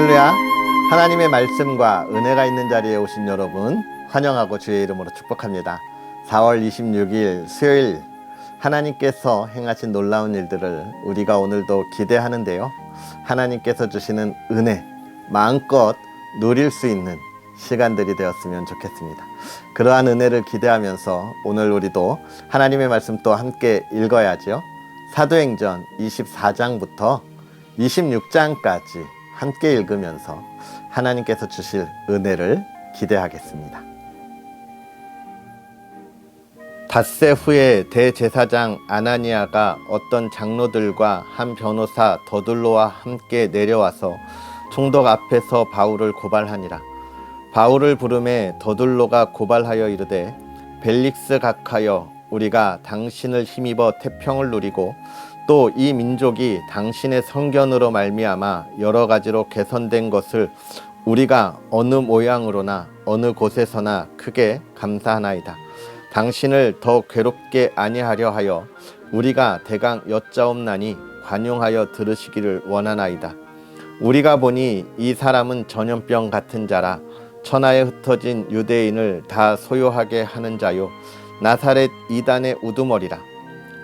할렐루야. 하나님의 말씀과 은혜가 있는 자리에 오신 여러분 환영하고 주의 이름으로 축복합니다. 4월 26일 수요일, 하나님께서 행하신 놀라운 일들을 우리가 오늘도 기대하는데요, 하나님께서 주시는 은혜 마음껏 누릴 수 있는 시간들이 되었으면 좋겠습니다. 그러한 은혜를 기대하면서 오늘 우리도 하나님의 말씀 또 함께 읽어야죠. 사도행전 24장부터 26장까지 함께 읽으면서 하나님께서 주실 은혜를 기대하겠습니다. 닷새 후에 대제사장 아나니아가 어떤 장로들과 한 변호사 더둘로와 함께 내려와서 총독 앞에서 바울을 고발하니라. 바울을 부르매 더둘로가 고발하여 이르되, 벨릭스 각하여, 우리가 당신을 힘입어 태평을 누리고 또 이 민족이 당신의 성견으로 말미암아 여러 가지로 개선된 것을 우리가 어느 모양으로나 어느 곳에서나 크게 감사하나이다. 당신을 더 괴롭게 아니하려 하여 우리가 대강 여짜옵나니 관용하여 들으시기를 원하나이다. 우리가 보니 이 사람은 전염병 같은 자라 천하에 흩어진 유대인을 다 소요하게 하는 자요, 나사렛 이단의 우두머리라.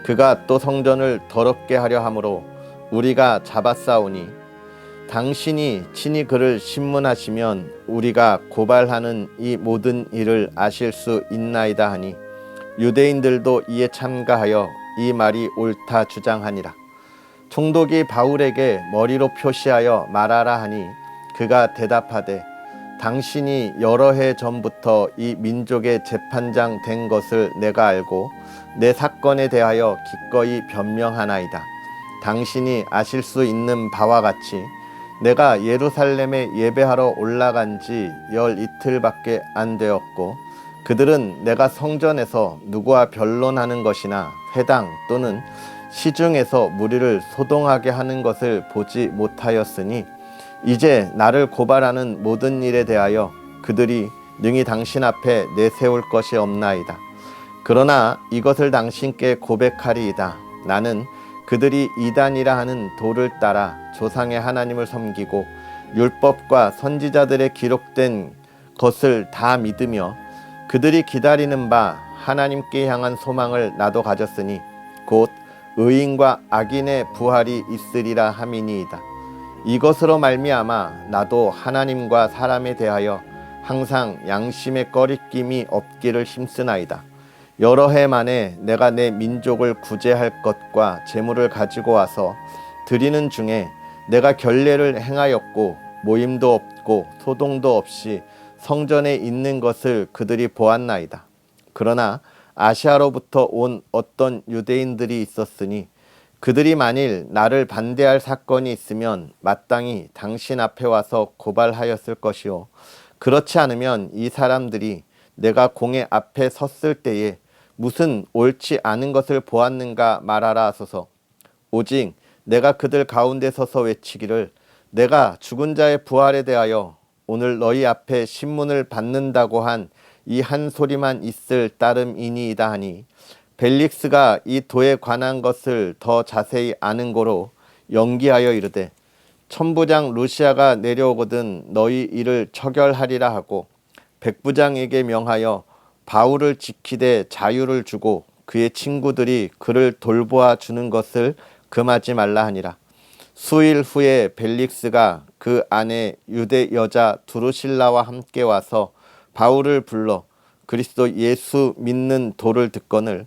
그가 또 성전을 더럽게 하려 함으로 우리가 잡아싸우니 당신이 친히 그를 신문하시면 우리가 고발하는 이 모든 일을 아실 수 있나이다 하니, 유대인들도 이에 참가하여 이 말이 옳다 주장하니라. 총독이 바울에게 머리로 표시하여 말하라 하니 그가 대답하되, 당신이 여러 해 전부터 이 민족의 재판장 된 것을 내가 알고 내 사건에 대하여 기꺼이 변명하나이다. 당신이 아실 수 있는 바와 같이 내가 예루살렘에 예배하러 올라간 지 12일밖에 안 되었고, 그들은 내가 성전에서 누구와 변론하는 것이나 회당 또는 시중에서 무리를 소동하게 하는 것을 보지 못하였으니, 이제 나를 고발하는 모든 일에 대하여 그들이 능히 당신 앞에 내세울 것이 없나이다. 그러나 이것을 당신께 고백하리이다. 나는 그들이 이단이라 하는 도를 따라 조상의 하나님을 섬기고 율법과 선지자들의 기록된 것을 다 믿으며 그들이 기다리는 바 하나님께 향한 소망을 나도 가졌으니 곧 의인과 악인의 부활이 있으리라 함이니이다. 이것으로 말미암아 나도 하나님과 사람에 대하여 항상 양심의 꺼리낌이 없기를 힘쓰나이다. 여러 해 만에 내가 내 민족을 구제할 것과 재물을 가지고 와서 드리는 중에 내가 결례를 행하였고 모임도 없고 소동도 없이 성전에 있는 것을 그들이 보았나이다. 그러나 아시아로부터 온 어떤 유대인들이 있었으니 그들이 만일 나를 반대할 사건이 있으면 마땅히 당신 앞에 와서 고발하였을 것이요, 그렇지 않으면 이 사람들이 내가 공회 앞에 섰을 때에 무슨 옳지 않은 것을 보았는가 말하라 하소서. 오직 내가 그들 가운데 서서 외치기를, 내가 죽은 자의 부활에 대하여 오늘 너희 앞에 신문을 받는다고 한 이 한 소리만 있을 따름이니이다 하니, 벨릭스가 이 도에 관한 것을 더 자세히 아는 고로 연기하여 이르되, 천부장 루시아가 내려오거든 너희 이를 처결하리라 하고 백부장에게 명하여 바울을 지키되 자유를 주고 그의 친구들이 그를 돌보아 주는 것을 금하지 말라 하니라. 수일 후에 벨릭스가 그 아내 유대 여자 두루실라와 함께 와서 바울을 불러 그리스도 예수 믿는 도를 듣거늘,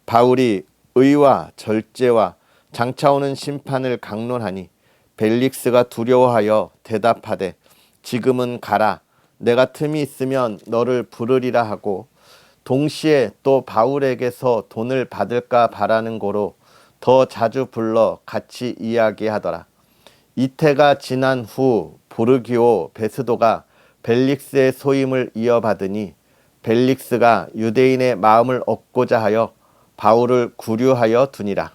바울이 의와 절제와 장차 오는 심판을 강론하니 벨릭스가 두려워하여 대답하되, 지금은 가라. 내가 틈이 있으면 너를 부르리라 하고 동시에 또 바울에게서 돈을 받을까 바라는 고로 더 자주 불러 같이 이야기하더라. 이태가 지난 후 보르기오 베스도가 벨릭스의 소임을 이어받으니 벨릭스가 유대인의 마음을 얻고자 하여 바울을 구류하여 두니라.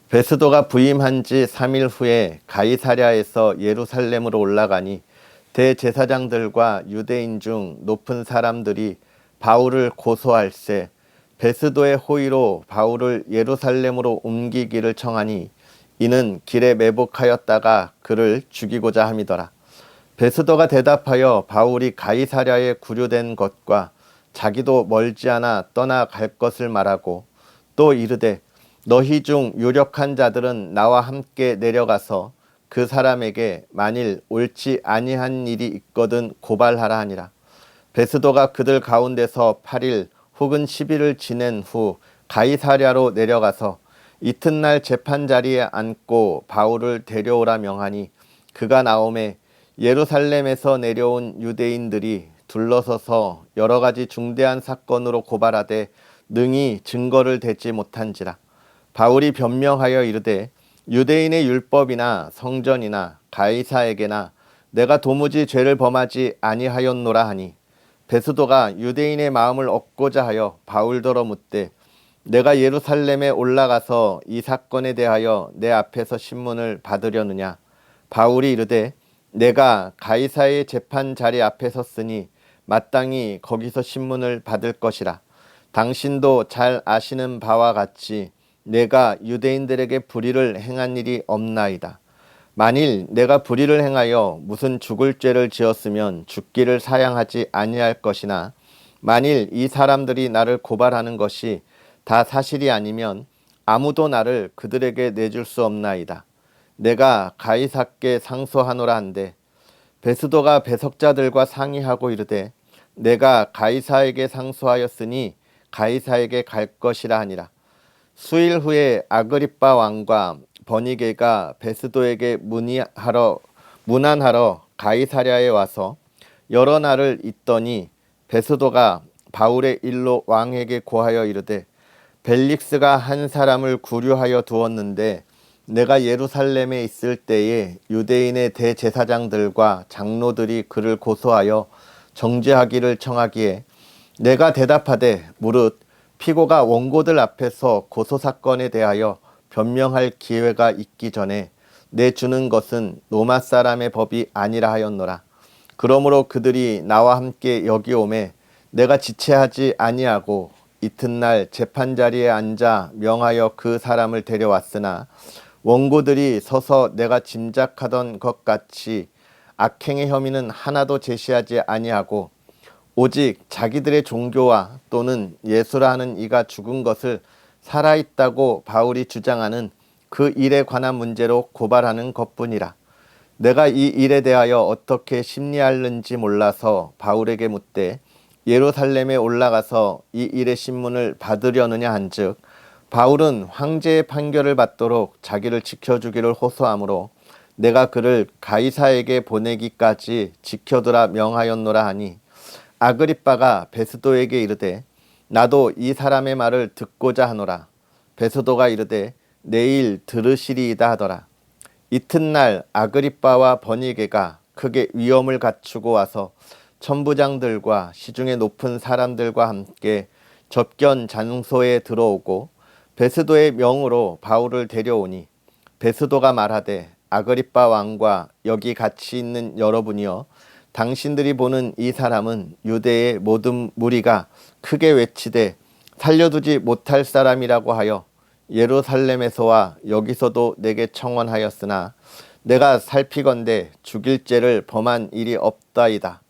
베스도가 부임한 지 3일 후에 가이사랴에서 예루살렘으로 올라가니 대제사장들과 유대인 중 높은 사람들이 바울을 고소할세 베스도의 호의로 바울을 예루살렘으로 옮기기를 청하니, 이는 길에 매복하였다가 그를 죽이고자 함이더라. 베스도가 대답하여 바울이 가이사랴에 구류된 것과 자기도 멀지 않아 떠나갈 것을 말하고 또 이르되 너희 중 유력한 자들은 나와 함께 내려가서 그 사람에게 만일 옳지 아니한 일이 있거든 고발하라 하니라. 베스도가 그들 가운데서 8일 혹은 10일을 지낸 후 가이사랴로 내려가서 이튿날 재판 자리에 앉고 바울을 데려오라 명하니 그가 나오매 예루살렘에서 내려온 유대인들이 둘러서서 여러 가지 중대한 사건으로 고발하되 능히 증거를 대지 못한지라. 바울이 변명하여 이르되 유대인의 율법이나 성전이나 가이사에게나 내가 도무지 죄를 범하지 아니하였노라 하니 베스도가 유대인의 마음을 얻고자 하여 바울더러 묻되 내가 예루살렘에 올라가서 이 사건에 대하여 내 앞에서 신문을 받으려느냐. 바울이 이르되 내가 가이사의 재판 자리 앞에 섰으니 마땅히 거기서 신문을 받을 것이라. 당신도 잘 아시는 바와 같이 내가 유대인들에게 불의를 행한 일이 없나이다. 만일 내가 불의를 행하여 무슨 죽을 죄를 지었으면 죽기를 사양하지 아니할 것이나 만일 이 사람들이 나를 고발하는 것이 다 사실이 아니면 아무도 나를 그들에게 내줄 수 없나이다. 내가 가이사께 상소하노라 한데 베스도가 배석자들과 상의하고 이르되 내가 가이사에게 상소하였으니 가이사에게 갈 것이라 하니라. 수일 후에 아그리빠 왕과 버니게가 베스도에게 문안하러 가이사랴에 와서 여러 날을 있더니 베스도가 바울의 일로 왕에게 고하여 이르되 벨릭스가 한 사람을 구류하여 두었는데 내가 예루살렘에 있을 때에 유대인의 대제사장들과 장로들이 그를 고소하여 정죄하기를 청하기에 내가 대답하되 무릇 피고가 원고들 앞에서 고소사건에 대하여 변명할 기회가 있기 전에 내주는 것은 로마 사람의 법이 아니라 하였노라. 그러므로 그들이 나와 함께 여기 오매 내가 지체하지 아니하고 이튿날 재판자리에 앉아 명하여 그 사람을 데려왔으나 원고들이 서서 내가 짐작하던 것 같이 악행의 혐의는 하나도 제시하지 아니하고 오직 자기들의 종교와 또는 예수라 하는 이가 죽은 것을 살아있다고 바울이 주장하는 그 일에 관한 문제로 고발하는 것뿐이라. 내가 이 일에 대하여 어떻게 심리하는지 몰라서 바울에게 묻되 예루살렘에 올라가서 이 일의 신문을 받으려느냐 한즉 바울은 황제의 판결을 받도록 자기를 지켜주기를 호소하므로 내가 그를 가이사에게 보내기까지 지켜두라 명하였노라 하니 아그리빠가 베스도에게 이르되 나도 이 사람의 말을 듣고자 하노라. 베스도가 이르되 내일 들으시리이다 하더라. 이튿날 아그리빠와 버니게가 크게 위엄을 갖추고 와서 천부장들과 시중에 높은 사람들과 함께 접견 장소에 들어오고 베스도의 명으로 바울을 데려오니 베스도가 말하되 아그리빠 왕과 여기 같이 있는 여러분이여 당신들이 보는 이 사람은 유대의 모든 무리가 크게 외치되 살려두지 못할 사람이라고 하여 예루살렘에서와 여기서도 내게 청원하였으나 내가 살피건대 죽일 죄를 범한 일이 없다이다.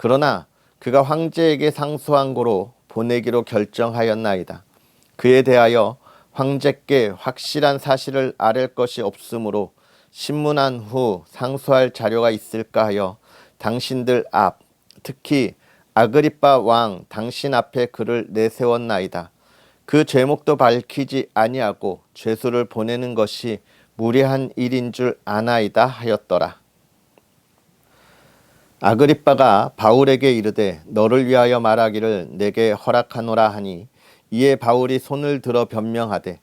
그러나 그가 황제에게 상소한 고로 보내기로 결정하였나이다. 그에 대하여 황제께 확실한 사실을 아랠 것이 없으므로 신문한 후 상소할 자료가 있을까 하여 당신들 앞, 특히 아그리빠 왕 당신 앞에 그를 내세웠나이다. 그 죄목도 밝히지 아니하고 죄수를 보내는 것이 무례한 일인 줄 아나이다 하였더라. 아그리빠가 바울에게 이르되 너를 위하여 말하기를 내게 허락하노라 하니 이에 바울이 손을 들어 변명하되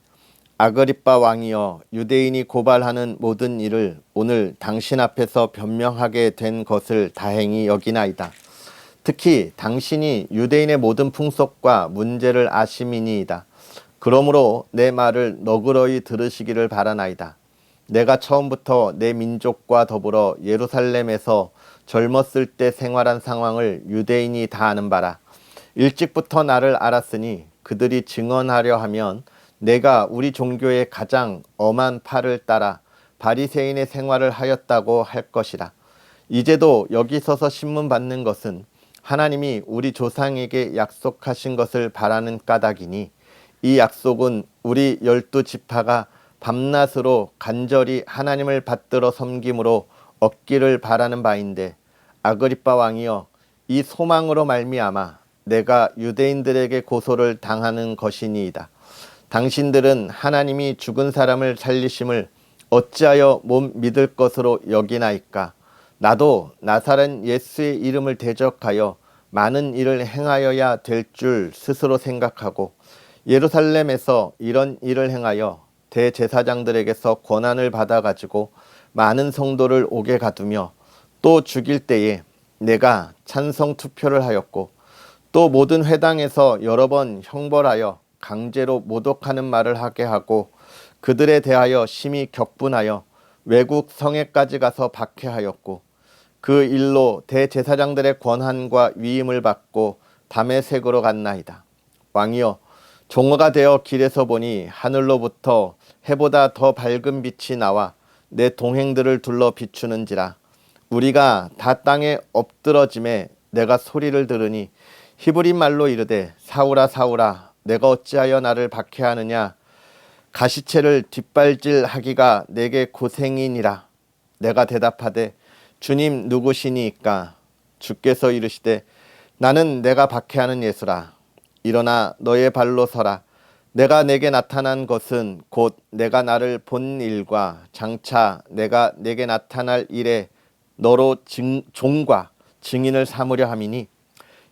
아그리빠 왕이여 유대인이 고발하는 모든 일을 오늘 당신 앞에서 변명하게 된 것을 다행히 여기나이다. 특히 당신이 유대인의 모든 풍속과 문제를 아심이니이다. 그러므로 내 말을 너그러이 들으시기를 바라나이다. 내가 처음부터 내 민족과 더불어 예루살렘에서 젊었을 때 생활한 상황을 유대인이 다 아는 바라. 일찍부터 나를 알았으니 그들이 증언하려 하면 내가 우리 종교의 가장 엄한 팔을 따라 바리새인의 생활을 하였다고 할 것이라. 이제도 여기 서서 신문 받는 것은 하나님이 우리 조상에게 약속하신 것을 바라는 까닭이니 이 약속은 우리 12지파가 밤낮으로 간절히 하나님을 받들어 섬김으로 얻기를 바라는 바인데, 아그리빠 왕이여, 이 소망으로 말미암아 내가 유대인들에게 고소를 당하는 것이니이다. 당신들은 하나님이 죽은 사람을 살리심을 어찌하여 못 믿을 것으로 여기나이까? 나도 나사렛 예수의 이름을 대적하여 많은 일을 행하여야 될 줄 스스로 생각하고 예루살렘에서 이런 일을 행하여 대제사장들에게서 권한을 받아가지고 많은 성도를 오게 가두며 또 죽일 때에 내가 찬성 투표를 하였고 또 모든 회당에서 여러 번 형벌하여 강제로 모독하는 말을 하게 하고 그들에 대하여 심히 격분하여 외국 성에까지 가서 박해하였고 그 일로 대제사장들의 권한과 위임을 받고 다메섹으로 갔나이다. 왕이여, 종어가 되어 길에서 보니 하늘로부터 해보다 더 밝은 빛이 나와 내 동행들을 둘러 비추는지라. 우리가 다 땅에 엎드러짐에 내가 소리를 들으니 히브리 말로 이르되 사울아 사울아 내가 어찌하여 나를 박해하느냐. 가시체를 뒷발질하기가 내게 고생이니라. 내가 대답하되 주님 누구시니이까? 주께서 이르시되 나는 내가 박해하는 예수라. 일어나 너의 발로 서라. 내가 내게 나타난 것은 곧 내가 나를 본 일과 장차 내가 내게 나타날 일에 너로 종과 증인을 삼으려 함이니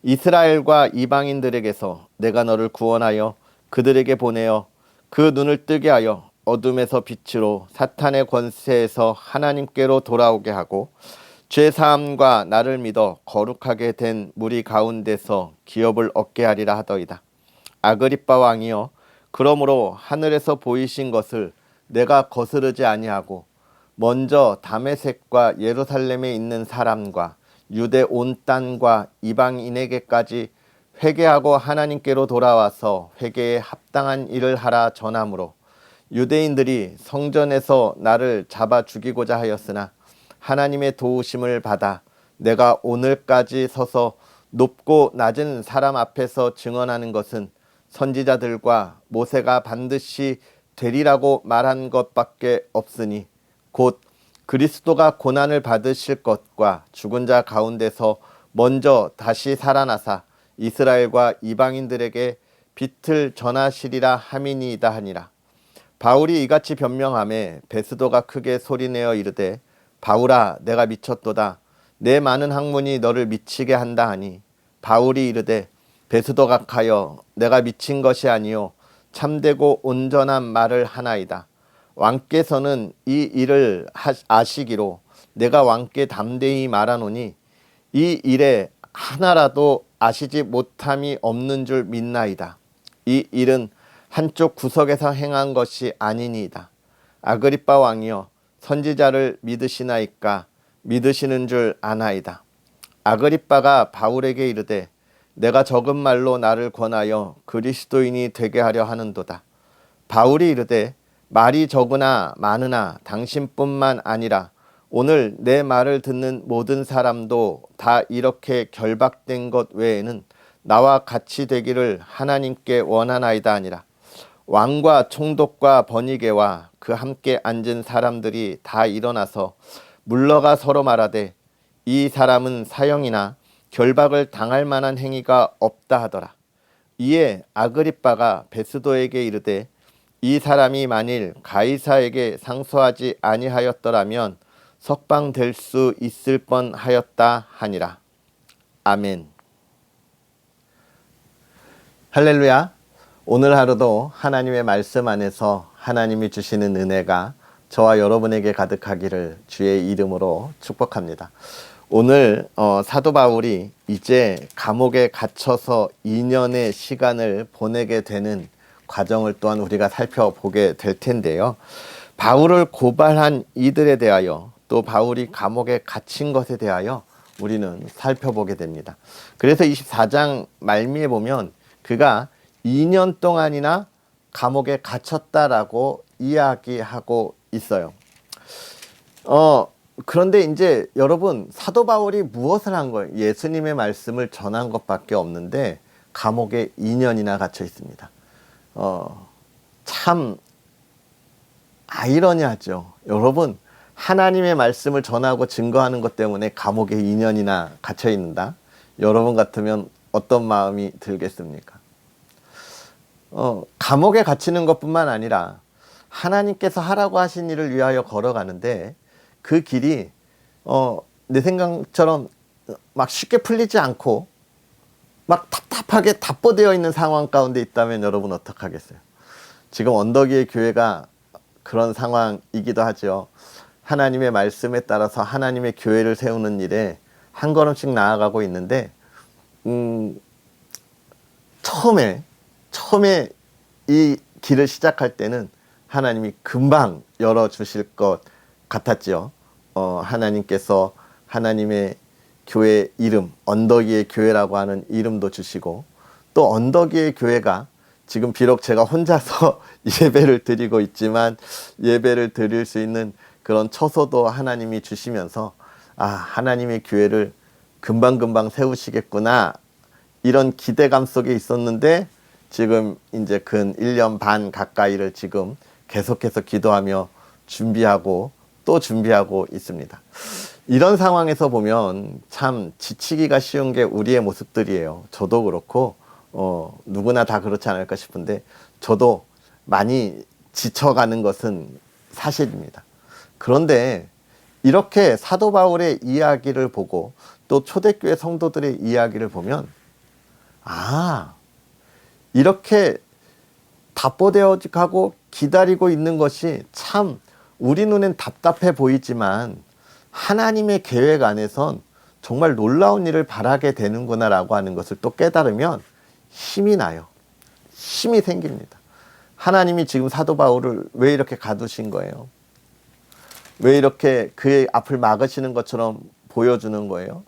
이스라엘과 이방인들에게서 내가 너를 구원하여 그들에게 보내어 그 눈을 뜨게 하여 어둠에서 빛으로 사탄의 권세에서 하나님께로 돌아오게 하고 죄사함과 나를 믿어 거룩하게 된 무리 가운데서 기업을 얻게 하리라 하더이다. 아그리빠 왕이여, 그러므로 하늘에서 보이신 것을 내가 거스르지 아니하고 먼저 다메섹과 예루살렘에 있는 사람과 유대 온 땅과 이방인에게까지 회개하고 하나님께로 돌아와서 회개에 합당한 일을 하라 전하므로 유대인들이 성전에서 나를 잡아 죽이고자 하였으나 하나님의 도우심을 받아 내가 오늘까지 서서 높고 낮은 사람 앞에서 증언하는 것은 선지자들과 모세가 반드시 되리라고 말한 것밖에 없으니 곧 그리스도가 고난을 받으실 것과 죽은 자 가운데서 먼저 다시 살아나사 이스라엘과 이방인들에게 빛을 전하시리라 함이니이다 하니라. 바울이 이같이 변명하매 베스도가 크게 소리내어 이르되 바울아 내가 미쳤도다. 내 많은 학문이 너를 미치게 한다 하니 바울이 이르되 베스도 각하여 내가 미친 것이 아니요 참되고 온전한 말을 하나이다. 왕께서는 이 일을 아시기로 내가 왕께 담대히 말하노니 이 일에 하나라도 아시지 못함이 없는 줄 믿나이다. 이 일은 한쪽 구석에서 행한 것이 아니니이다. 아그리빠 왕이여 선지자를 믿으시나이까? 믿으시는 줄 아나이다. 아그리빠가 바울에게 이르되 내가 적은 말로 나를 권하여 그리스도인이 되게 하려 하는도다. 바울이 이르되 말이 적으나 많으나 당신뿐만 아니라 오늘 내 말을 듣는 모든 사람도 다 이렇게 결박된 것 외에는 나와 같이 되기를 하나님께 원하나이다 하니라. 왕과 총독과 번이게와 그 함께 앉은 사람들이 다 일어나서 물러가 서로 말하되 이 사람은 사형이나 결박을 당할 만한 행위가 없다 하더라. 이에 아그리빠가 베스도에게 이르되 이 사람이 만일 가이사에게 상소하지 아니하였더라면 석방될 수 있을 뻔하였다 하니라. 아멘. 할렐루야. 오늘 하루도 하나님의 말씀 안에서 하나님이 주시는 은혜가 저와 여러분에게 가득하기를 주의 이름으로 축복합니다. 오늘 사도 바울이 이제 감옥에 갇혀서 2년의 시간을 보내게 되는 과정을 또한 우리가 살펴보게 될 텐데요. 바울을 고발한 이들에 대하여 또 바울이 감옥에 갇힌 것에 대하여 우리는 살펴보게 됩니다. 그래서 24장 말미에 보면 그가 2년 동안이나 감옥에 갇혔다라고 이야기하고 있어요. 그런데 이제 여러분, 사도 바울이 무엇을 한 거예요? 예수님의 말씀을 전한 것밖에 없는데 감옥에 2년이나 갇혀 있습니다. 참 아이러니하죠. 여러분, 하나님의 말씀을 전하고 증거하는 것 때문에 감옥에 2년이나 갇혀 있는다. 여러분 같으면 어떤 마음이 들겠습니까? 감옥에 갇히는 것뿐만 아니라 하나님께서 하라고 하신 일을 위하여 걸어가는데 그 길이 내 생각처럼 막 쉽게 풀리지 않고 막 답답하게 답보되어 있는 상황 가운데 있다면 여러분 어떡하겠어요? 지금 언덕위의 교회가 그런 상황이기도 하죠. 하나님의 말씀에 따라서 하나님의 교회를 세우는 일에 한 걸음씩 나아가고 있는데 처음에 이 길을 시작할 때는 하나님이 금방 열어주실 것 같았지요. 하나님께서 하나님의 교회 이름, 언덕위의 교회라고 하는 이름도 주시고, 또 언덕위의 교회가 지금 비록 제가 혼자서 예배를 드리고 있지만 예배를 드릴 수 있는 그런 처소도 하나님이 주시면서 하나님의 교회를 금방금방 세우시겠구나, 이런 기대감 속에 있었는데 지금 이제 근 1년 반 가까이를 지금 계속해서 기도하며 준비하고 또 준비하고 있습니다. 이런 상황에서 보면 참 지치기가 쉬운 게 우리의 모습들이에요. 저도 그렇고 누구나 다 그렇지 않을까 싶은데 저도 많이 지쳐가는 것은 사실입니다. 그런데 이렇게 사도 바울의 이야기를 보고 또 초대교회 성도들의 이야기를 보면 이렇게 답보되어지고 기다리고 있는 것이 참 우리 눈엔 답답해 보이지만 하나님의 계획 안에선 정말 놀라운 일을 바라게 되는구나 라고 하는 것을 또 깨달으면 힘이 나요. 힘이 생깁니다. 하나님이 지금 사도 바울을 왜 이렇게 가두신 거예요? 왜 이렇게 그의 앞을 막으시는 것처럼 보여주는 거예요?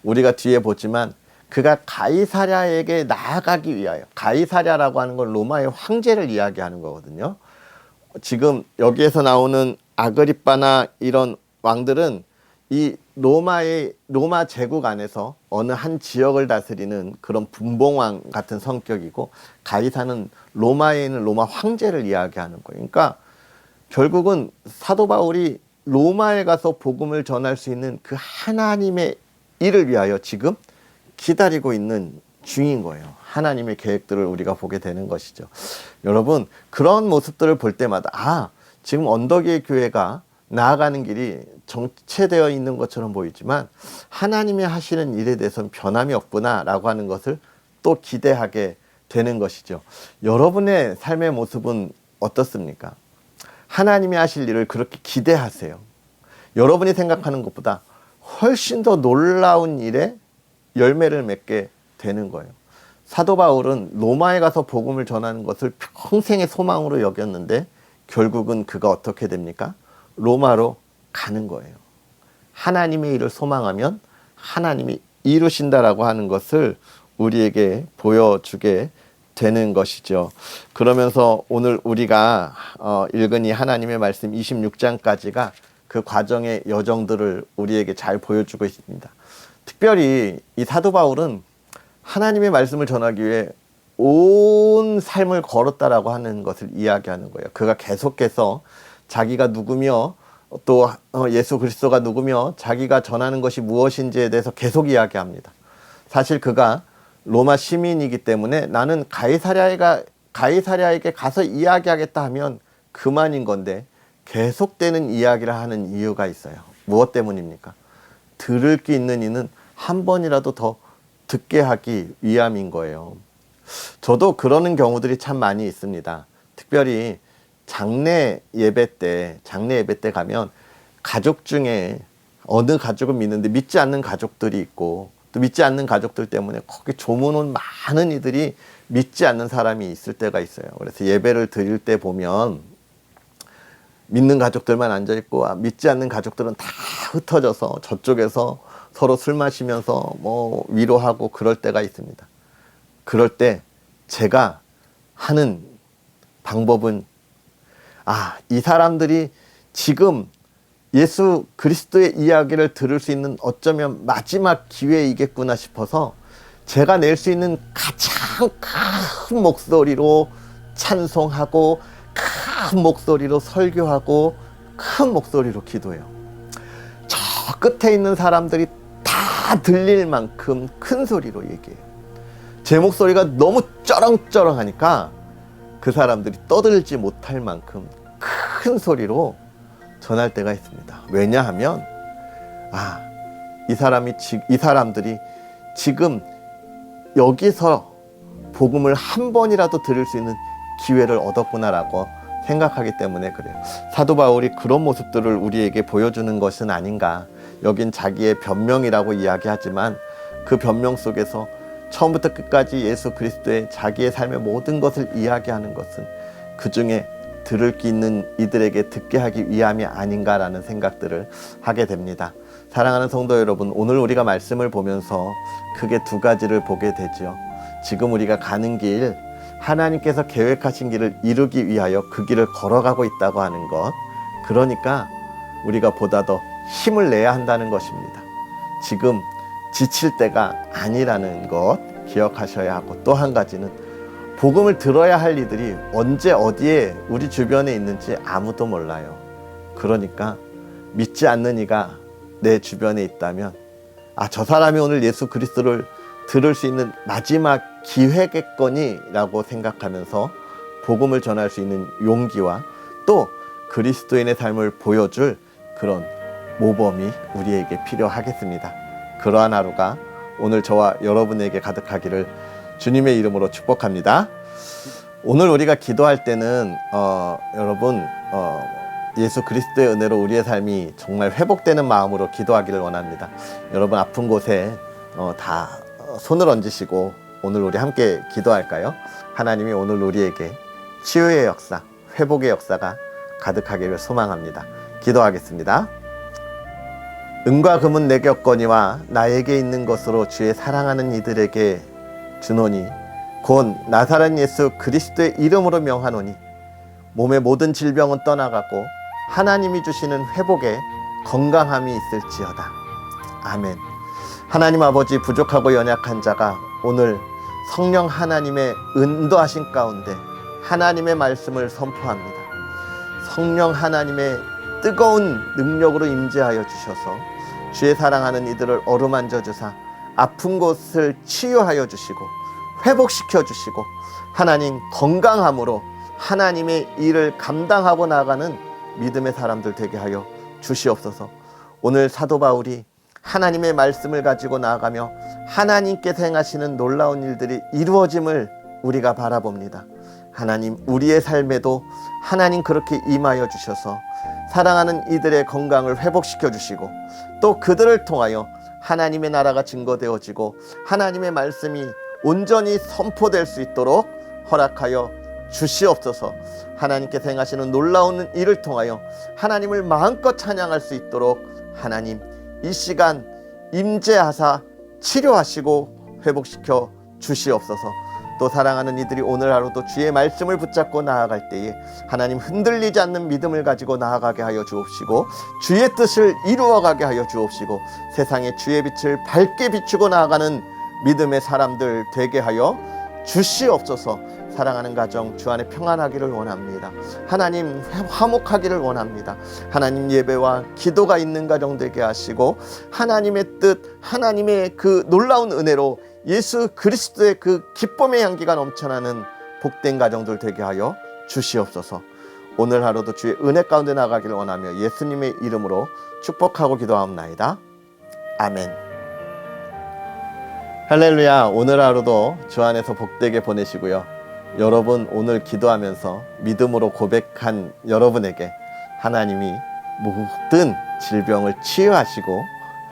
우리가 뒤에 보지만 그가 가이사랴에게 나아가기 위하여, 가이사랴라고 하는 건 로마의 황제를 이야기하는 거거든요. 지금 여기에서 나오는 아그리빠나 이런 왕들은 이 로마 제국 안에서 어느 한 지역을 다스리는 그런 분봉왕 같은 성격이고, 가이사는 로마에 있는 로마 황제를 이야기하는 거예요. 그러니까 결국은 사도 바울이 로마에 가서 복음을 전할 수 있는 그 하나님의 일을 위하여 지금 기다리고 있는 중인 거예요. 하나님의 계획들을 우리가 보게 되는 것이죠. 여러분, 그런 모습들을 볼 때마다 지금 언덕위의 교회가 나아가는 길이 정체되어 있는 것처럼 보이지만 하나님이 하시는 일에 대해서는 변함이 없구나 라고 하는 것을 또 기대하게 되는 것이죠. 여러분의 삶의 모습은 어떻습니까? 하나님이 하실 일을 그렇게 기대하세요. 여러분이 생각하는 것보다 훨씬 더 놀라운 일에 열매를 맺게 되는 거예요. 사도 바울은 로마에 가서 복음을 전하는 것을 평생의 소망으로 여겼는데 결국은 그가 어떻게 됩니까? 로마로 가는 거예요. 하나님의 일을 소망하면 하나님이 이루신다라고 하는 것을 우리에게 보여주게 되는 것이죠. 그러면서 오늘 우리가 읽은 이 하나님의 말씀 26장까지가 그 과정의 여정들을 우리에게 잘 보여주고 있습니다. 특별히 이 사도 바울은 하나님의 말씀을 전하기 위해 온 삶을 걸었다라고 하는 것을 이야기하는 거예요. 그가 계속해서 자기가 누구며 또 예수 그리스도가 누구며 자기가 전하는 것이 무엇인지에 대해서 계속 이야기합니다. 사실 그가 로마 시민이기 때문에 나는 가이사랴에게 가서 이야기하겠다 하면 그만인 건데 계속되는 이야기를 하는 이유가 있어요. 무엇 때문입니까? 들을 게 있는 이는 한 번이라도 더 듣게 하기 위함인 거예요. 저도 그러는 경우들이 참 많이 있습니다. 특별히 장례 예배 때 가면 가족 중에 어느 가족은 믿는데 믿지 않는 가족들이 있고, 또 믿지 않는 가족들 때문에 거기 조문 온 많은 이들이 믿지 않는 사람이 있을 때가 있어요. 그래서 예배를 드릴 때 보면 믿는 가족들만 앉아있고 믿지 않는 가족들은 다 흩어져서 저쪽에서 서로 술 마시면서 위로하고 그럴 때가 있습니다. 그럴 때 제가 하는 방법은 이 사람들이 지금 예수 그리스도의 이야기를 들을 수 있는 어쩌면 마지막 기회이겠구나 싶어서 제가 낼 수 있는 가장 큰 목소리로 찬송하고 큰 목소리로 설교하고 큰 목소리로 기도해요. 저 끝에 있는 사람들이 다 들릴 만큼 큰 소리로 얘기해요. 제 목소리가 너무 쩌렁쩌렁하니까 그 사람들이 떠들지 못할 만큼 큰 소리로 전할 때가 있습니다. 왜냐하면 이 사람들이 지금 여기서 복음을 한 번이라도 들을 수 있는 기회를 얻었구나라고 생각하기 때문에 그래요. 사도 바울이 그런 모습들을 우리에게 보여주는 것은 아닌가. 여긴 자기의 변명이라고 이야기하지만 그 변명 속에서 처음부터 끝까지 예수 그리스도의 자기의 삶의 모든 것을 이야기하는 것은 그 중에 들을 게 있는 이들에게 듣게 하기 위함이 아닌가라는 생각들을 하게 됩니다. 사랑하는 성도 여러분, 오늘 우리가 말씀을 보면서 크게 두 가지를 보게 되죠. 지금 우리가 가는 길, 하나님께서 계획하신 길을 이루기 위하여 그 길을 걸어가고 있다고 하는 것, 그러니까 우리가 보다 더 힘을 내야 한다는 것입니다. 지금 지칠 때가 아니라는 것 기억하셔야 하고, 또 한 가지는 복음을 들어야 할 이들이 언제 어디에 우리 주변에 있는지 아무도 몰라요. 그러니까 믿지 않는 이가 내 주변에 있다면 저 사람이 오늘 예수 그리스도를 들을 수 있는 마지막 기회겠거니라고 생각하면서 복음을 전할 수 있는 용기와 또 그리스도인의 삶을 보여줄 그런 모범이 우리에게 필요하겠습니다. 그러한 하루가 오늘 저와 여러분에게 가득하기를 주님의 이름으로 축복합니다. 오늘 우리가 기도할 때는 여러분 예수 그리스도의 은혜로 우리의 삶이 정말 회복되는 마음으로 기도하기를 원합니다. 여러분 아픈 곳에 다 손을 얹으시고 오늘 우리 함께 기도할까요? 하나님이 오늘 우리에게 치유의 역사, 회복의 역사가 가득하기를 소망합니다. 기도하겠습니다. 은과 금은 내게 없거니와 나에게 있는 것으로 주의 사랑하는 이들에게 주노니 곧 나사렛 예수 그리스도의 이름으로 명하노니 몸의 모든 질병은 떠나가고 하나님이 주시는 회복에 건강함이 있을지어다. 아멘. 하나님 아버지, 부족하고 연약한 자가 오늘 성령 하나님의 인도하신 가운데 하나님의 말씀을 선포합니다. 성령 하나님의 뜨거운 능력으로 임재하여 주셔서 주의 사랑하는 이들을 어루만져 주사 아픈 곳을 치유하여 주시고 회복시켜 주시고 하나님 건강함으로 하나님의 일을 감당하고 나가는 믿음의 사람들 되게 하여 주시옵소서. 오늘 사도 바울이 하나님의 말씀을 가지고 나아가며 하나님께서 행하시는 놀라운 일들이 이루어짐을 우리가 바라봅니다. 하나님, 우리의 삶에도 하나님 그렇게 임하여 주셔서 사랑하는 이들의 건강을 회복시켜 주시고 또 그들을 통하여 하나님의 나라가 증거되어지고 하나님의 말씀이 온전히 선포될 수 있도록 허락하여 주시옵소서. 하나님께서 행하시는 놀라운 일을 통하여 하나님을 마음껏 찬양할 수 있도록 하나님 이 시간 임재하사 치료하시고 회복시켜 주시옵소서. 또 사랑하는 이들이 오늘 하루도 주의 말씀을 붙잡고 나아갈 때에 하나님 흔들리지 않는 믿음을 가지고 나아가게 하여 주옵시고 주의 뜻을 이루어가게 하여 주옵시고 세상에 주의 빛을 밝게 비추고 나아가는 믿음의 사람들 되게 하여 주시옵소서. 사랑하는 가정 주 안에 평안하기를 원합니다. 하나님 화목하기를 원합니다. 하나님 예배와 기도가 있는 가정 되게 하시고 하나님의 뜻, 하나님의 그 놀라운 은혜로 예수 그리스도의 그 기쁨의 향기가 넘쳐나는 복된 가정들 되게 하여 주시옵소서. 오늘 하루도 주의 은혜 가운데 나가기를 원하며 예수님의 이름으로 축복하고 기도하옵나이다. 아멘. 할렐루야. 오늘 하루도 주 안에서 복되게 보내시고요. 여러분 오늘 기도하면서 믿음으로 고백한 여러분에게 하나님이 모든 질병을 치유하시고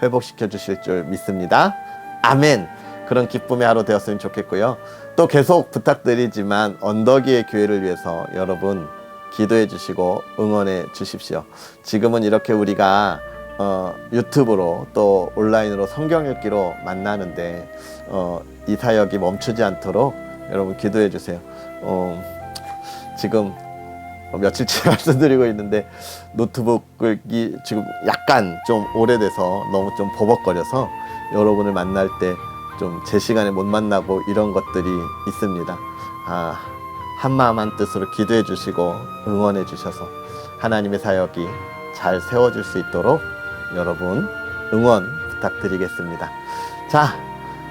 회복시켜 주실 줄 믿습니다. 아멘. 그런 기쁨의 하루 되었으면 좋겠고요. 또 계속 부탁드리지만 언덕위의 교회를 위해서 여러분 기도해 주시고 응원해 주십시오. 지금은 이렇게 우리가 유튜브로 또 온라인으로 성경 읽기로 만나는데 이 사역이 멈추지 않도록 여러분 기도해 주세요. 지금 며칠째 말씀드리고 있는데 노트북이 지금 약간 좀 오래돼서 너무 좀 버벅거려서 여러분을 만날 때 좀 제 시간에 못 만나고 이런 것들이 있습니다. 한마음 한뜻으로 기도해 주시고 응원해 주셔서 하나님의 사역이 잘 세워질 수 있도록 여러분 응원 부탁드리겠습니다. 자,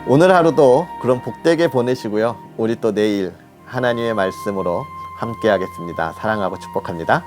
오늘 하루도 그럼 복되게 보내시고요. 우리 또 내일 하나님의 말씀으로 함께 하겠습니다. 사랑하고 축복합니다.